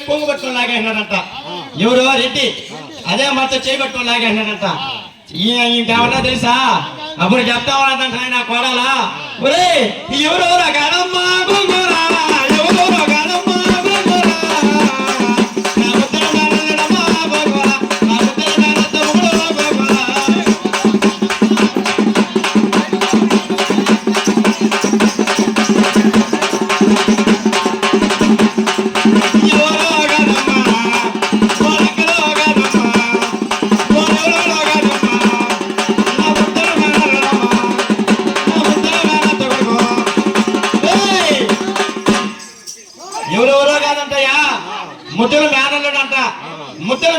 కొంగు పట్టుకుని లాగేసినాడంట. ఎవరో రెడ్డి అదే మొత్తం చేయబట్టుకుని లాగేసినాడంట. ఇంకేమన్నా తెలుసా? అప్పుడు చెప్తా ఉన్నదంట ఆయన కోడాలా, ఒరే ఎవరో కాదమ్మా గోంగూరా, ఎవరో కాదమ్మా గోంగూరా, నా ముద్దల నాన్నమ్మా గోంగూరా, నా ముద్దల నాన్న తమ్ముడు గోంగూరా. ఎవరెవరో కాదంటయ్యా, ముద్దల మేనల్లుడంట. ముద్దల